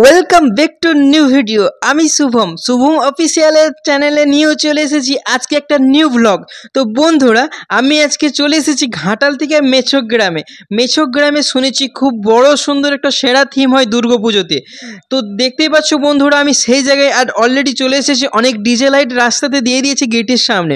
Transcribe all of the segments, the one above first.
Welcome back to new video. আমি শুভম অফিসিয়ালের চ্যানেলে নিয়েও চলে এসেছি আজকে একটা নিউ ব্লগ। তো বন্ধুরা, আমি আজকে চলে এসেছি ঘাটাল থেকে মেছক গ্রামে শুনেছি খুব বড় সুন্দর একটা সেরা থিম হয় দুর্গাপুজোতে। তো দেখতেই পাচ্ছ বন্ধুরা, আমি সেই জায়গায় আর অলরেডি চলে এসেছি। অনেক ডিজে লাইট রাস্তাতে দিয়ে দিয়েছি গেটের সামনে।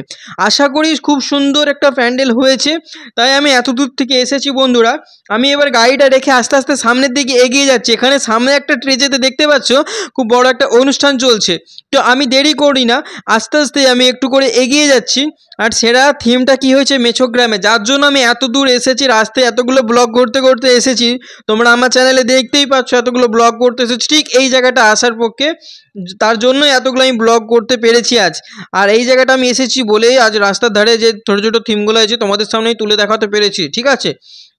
আশা করি খুব সুন্দর একটা প্যান্ডেল হয়েছে, তাই আমি এত দূর থেকে এসেছি বন্ধুরা। আমি এবার গাড়িটা রেখে আস্তে আস্তে সামনের দিকে এগিয়ে যাচ্ছি। এখানে সামনে একটা ট্রেজেতে দেখতে পাচ্ছ খুব বড় একটা অনুষ্ঠান চলছে। তো আমি দেরি করি না, আস্তে আস্তে আমি একটু করে এগিয়ে যাচ্ছি। আর সেরা থিমটা কি হয়েছে মেছক গ্রামে, যার জন্য আমি এত দূর এসেছি, রাস্তায় এতগুলো ব্লগ করতে করতে এসেছি। তোমরা আমার চ্যানেলে দেখতেই পাচ্ছ এতগুলো ব্লগ করতে এসেছি ঠিক এই জায়গাটা আসার পক্ষে। তার জন্যই এতগুলো আমি ব্লগ করতে পেরেছি আজ। আর এই জায়গাটা আমি এসেছি বলেই আজ রাস্তার ধারে যে ছোটো ছোটো থিমগুলো আছে তোমাদের সামনেই তুলে দেখাতে পেরেছি, ঠিক আছে।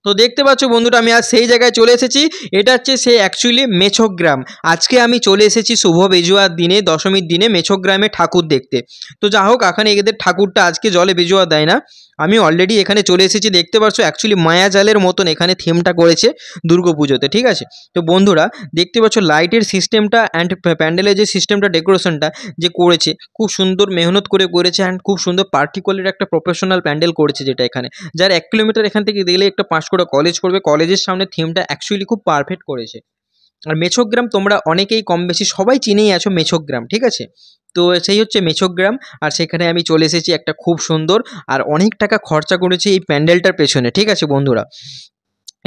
তো দেখতে পাচ্ছ বন্ধুরা, আমি আজ সেই জায়গায় চলে এসেছি। এটা হচ্ছে সেই অ্যাকচুয়ালি মেছক গ্রাম। আজকে আমি চলে এসেছি শুভ বেজুয়ার দিনে, দশমীর দিনে মেছক গ্রামে ঠাকুর দেখতে। তো যা হোক, এখানে এদের ঠাকুরটা আজকে জলে বেজুয়া দেয় না। আমি অলরেডি এখানে চলে এসেছি, দেখতে পাচ্ছ অ্যাকচুয়ালি মায়াজালের মতন এখানে থিমটা করেছে দুর্গাপুজোতে, ঠিক আছে। তো বন্ধুরা দেখতে পাচ্ছ লাইটের সিস্টেমটা অ্যান্ড প্যান্ডেলের যে সিস্টেমটা, ডেকোরেশনটা যে করেছে খুব সুন্দর মেহনত করে করেছে অ্যান্ড খুব সুন্দর পার্টিকুলার একটা প্রফেশনাল প্যান্ডেল করেছে, যেটা এখানে যার 1 কিলোমিটার এখান থেকে গেলে একটা 5 করে কলেজ পড়বে। কলেজের সামনে থিমটা অ্যাকচুয়ালি খুব পারফেক্ট করেছে। আর মেছক গ্রাম তোমরা অনেকেই কম বেশি সবাই চিনেই আছো মেছক গ্রাম, ঠিক আছে। তো সেই হচ্ছে মেছক গ্রাম। আর সেখানে আমি চলে এসেছি একটা খুব সুন্দর আর অনেক টাকা খরচা করেছি এই প্যান্ডেলটার পেছনে, ঠিক আছে বন্ধুরা।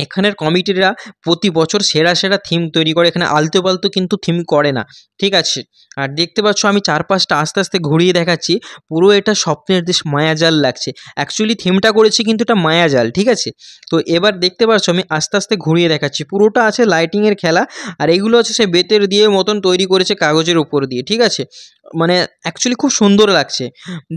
এখানের কমিটিরা প্রতি বছর সেরা সেরা থিম তৈরি করে, এখানে আলতু পালতু কিন্তু থিম করে না, ঠিক আছে। আর দেখতে পাচ্ছ আমি চারপাশটা আস্তে আস্তে ঘুরিয়ে দেখাচ্ছি। পুরো এটা স্বপ্নের দেশ মায়াজাল লাগছে। অ্যাকচুয়ালি থিমটা করেছি কিন্তু এটা মায়াজাল, ঠিক আছে। তো এবার দেখতে পাচ্ছ আমি আস্তে আস্তে ঘুরিয়ে দেখাচ্ছি। পুরোটা আছে লাইটিংয়ের খেলা, আর এইগুলো হচ্ছে সে বেতের দিয়ে মতন তৈরি করেছে কাগজের উপর দিয়ে, ঠিক আছে। মানে অ্যাকচুয়ালি খুব সুন্দর লাগছে।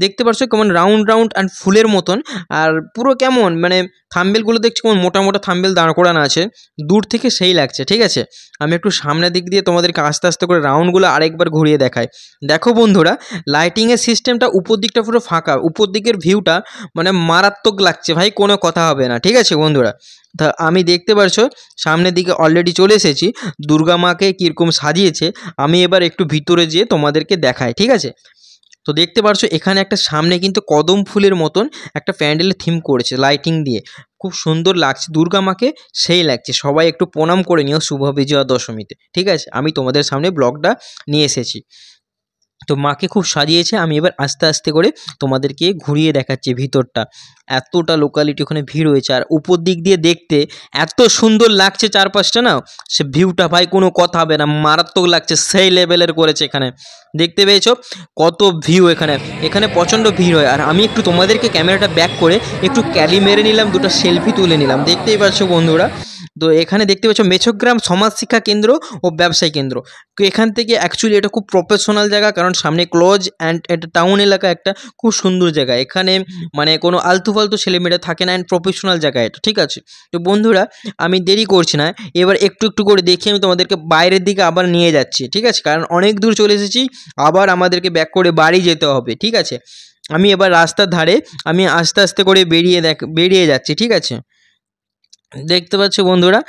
দেখতে পাচ্ছ কেমন রাউন্ড রাউন্ড অ্যান্ড ফুলের মতন। আর পুরো কেমন মানে থাম্বেলগুলো দেখছি কেমন মোটা মোটা থাম্বেল দাঁড় করানো আছে, দূর থেকে সেই লাগছে, ঠিক আছে। আমি একটু সামনের দিক দিয়ে তোমাদেরকে আস্তে আস্তে করে রাউন্ডগুলো আরেকবার ঘুরিয়ে দেখাই। দেখো বন্ধুরা, লাইটিংয়ের সিস্টেমটা উপর দিকটা পুরো ফাঁকা, উপর দিকের ভিউটা মানে মারাত্মক লাগছে ভাই, কোনো কথা হবে না, ঠিক আছে বন্ধুরা। তা আমি দেখতে পারছো সামনের দিকে অলরেডি চলে এসেছি। দুর্গা মাকে কীরকম সাজিয়েছে আমি এবার একটু ভিতরে যেয়ে তোমাদেরকে দেখাই, ঠিক আছে। তো দেখতে পারছো এখানে একটা সামনে কিন্তু কদম ফুলের মতন একটা প্যান্ডেলের থিম করেছে লাইটিং দিয়ে, খুব সুন্দর লাগছে। দুর্গা মাকে সেই লাগছে। সবাই একটু প্রণাম করে নিও শুভ বিজয়া দশমীতে, ঠিক আছে। আমি তোমাদের সামনে ব্লগটা নিয়ে এসেছি। তো মাকে খুব সাজিয়েছে। আমি এবার আস্তে আস্তে করে তোমাদেরকে ঘুরিয়ে দেখাচ্ছি ভিতরটা। এতটা লোকালিটি ওখানে ভিড় হয়েছে, আর উপর দিক দিয়ে দেখতে এত সুন্দর লাগছে চারপাশটা, না সে ভিউটা ভাই কোনো কথা হবে না, মারাত্মক লাগছে, সেই লেভেলের করেছে এখানে। দেখতে পেয়েছো কত ভিউ এখানে, এখানে প্রচণ্ড ভিড় হয়। আর আমি একটু তোমাদেরকে ক্যামেরাটা ব্যাক করে একটু ক্যালি মেরে নিলাম, দুটো সেলফি তুলে নিলাম। দেখতেই পাচ্ছ বন্ধুরা। তো এখানে দেখতে পাচ্ছ মেছকগ্রাম সমাজ শিক্ষা কেন্দ্র ও ব্যবসায়ী কেন্দ্র। তো এখান থেকে অ্যাকচুয়ালি এটা খুব প্রফেশনাল জায়গা, কারণ সামনে ক্লজ অ্যান্ড এটা টাউন এলাকা, একটা খুব সুন্দর জায়গা। এখানে মানে কোনো আলতু ফালতু ছেলেমেয়েরা থাকে না, অ্যান্ড প্রফেশনাল জায়গা এটা, ঠিক আছে। তো বন্ধুরা আমি দেরি করছি না, এবার একটু একটু করে দেখি আমি তোমাদেরকে বাইরের দিকে আবার নিয়ে যাচ্ছি, ঠিক আছে। কারণ অনেক দূর চলে এসেছি, আবার আমাদেরকে ব্যাক করে বাড়ি যেতে হবে, ঠিক আছে। আমি এবার রাস্তার ধারে আমি আস্তে আস্তে করে বেরিয়ে যাচ্ছি, ঠিক আছে। দেখতে পাচ্ছ বন্ধুরা,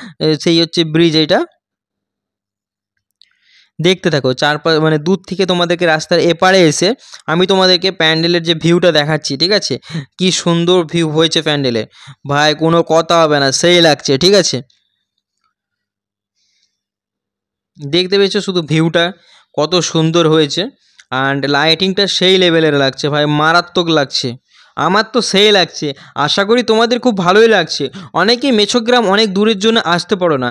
সেই হচ্ছে ব্রিজ, এটা দেখতে থাকো। চারপাশ মানে দূর থেকে তোমাদেরকে রাস্তার এপারে এসে আমি তোমাদেরকে প্যান্ডেলের যে ভিউটা দেখাচ্ছি, ঠিক আছে। কি সুন্দর ভিউ হয়েছে প্যান্ডেলে ভাই, কোনো কথা হবে না, সেই লাগছে, ঠিক আছে। দেখতে পেয়েছো শুধু ভিউটা কত সুন্দর হয়েছে, অ্যান্ড লাইটিংটা সেই লেভেলের লাগছে ভাই, মারাত্মক লাগছে। আমার তো সেই লাগছে, আশা করি তোমাদের খুব ভালোই লাগছে। অনেকেই মেছকগ্রাম অনেক দূরের জন্য আসতে পারো না,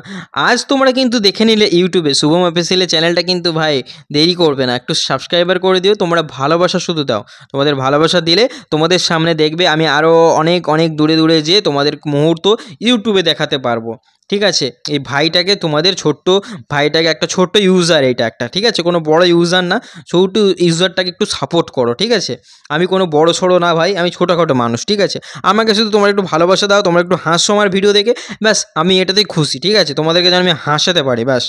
আজ তোমরা কিন্তু দেখে নিলে ইউটিউবে শুভম অফিসিয়ালের চ্যানেলটা, কিন্তু ভাই দেরি করবে না, একটু সাবস্ক্রাইবার করে দিও। তোমরা ভালোবাসা শুধু দাও, তোমাদের ভালোবাসা দিলে তোমাদের সামনে দেখবে আমি আরও অনেক অনেক দূরে দূরে যেয়ে তোমাদের মুহূর্ত ইউটিউবে দেখাতে পারবো, ঠিক আছে। এই ভাইটাকে তোমাদের ছোট্ট ভাইটাকে একটা ছোট্ট ইউজার, এটা একটা, ঠিক আছে, কোনো বড় ইউজার না, ছোট ইউজারটাকে একটু সাপোর্ট করো, ঠিক আছে। আমি কোনো বড় সড়ো না ভাই, আমি ছোটোখাটো মানুষ, ঠিক আছে। আমাকে শুধু তোমরা একটু ভালোবাসা দাও, তোমরা একটু হাসো আমার ভিডিও দেখে, ব্যাস আমি এটাতেই খুশি, ঠিক আছে। তোমাদেরকে যেন আমি হাসাতে পারি, ব্যাস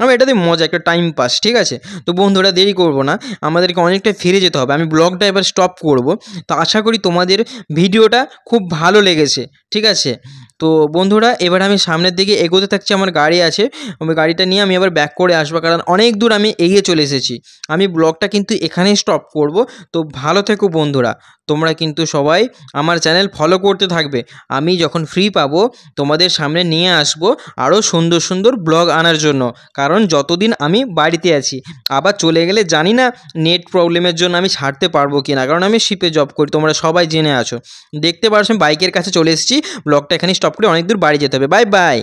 আমার এটাতেই মজা, একটা টাইম পাস, ঠিক আছে। তো বন্ধুরা দেরি করবো না, আমাদেরকে অনেকটা ফিরে যেতে হবে। আমি ব্লগটা এবার স্টপ করব। তো আশা করি তোমাদের ভিডিওটা খুব ভালো লেগেছে, ঠিক আছে। তো বন্ধুরা এবার আমি সামনের দিকে এগোতে থাকছি, আমার গাড়ি আছে, আমি গাড়িটা নিয়ে আমি আবার ব্যাক করে আসবো, কারণ অনেক দূর আমি এগিয়ে চলে এসেছি। আমি ব্লগটা কিন্তু এখানেই স্টপ করব। তো ভালো থেকো বন্ধুরা, তোমরা কিন্তু সবাই আমার চ্যানেল ফলো করতে থাকবে। আমি যখন ফ্রি পাবো তোমাদের সামনে নিয়ে আসবো আরও সুন্দর সুন্দর ব্লগ আনার জন্য, কারণ যতদিন আমি বাড়িতে আছি, আবার চলে গেলে জানি না নেট প্রবলেমের জন্য আমি ছাড়তে পারবো কি না, কারণ আমি শিপে জব করি, তোমরা সবাই জেনে আছো। দেখতে পারছো আমি বাইকের কাছে চলে এসেছি, ব্লগটা এখানে স্টপ করে অনেক দূর বাড়ি যেতে হবে। Bye bye.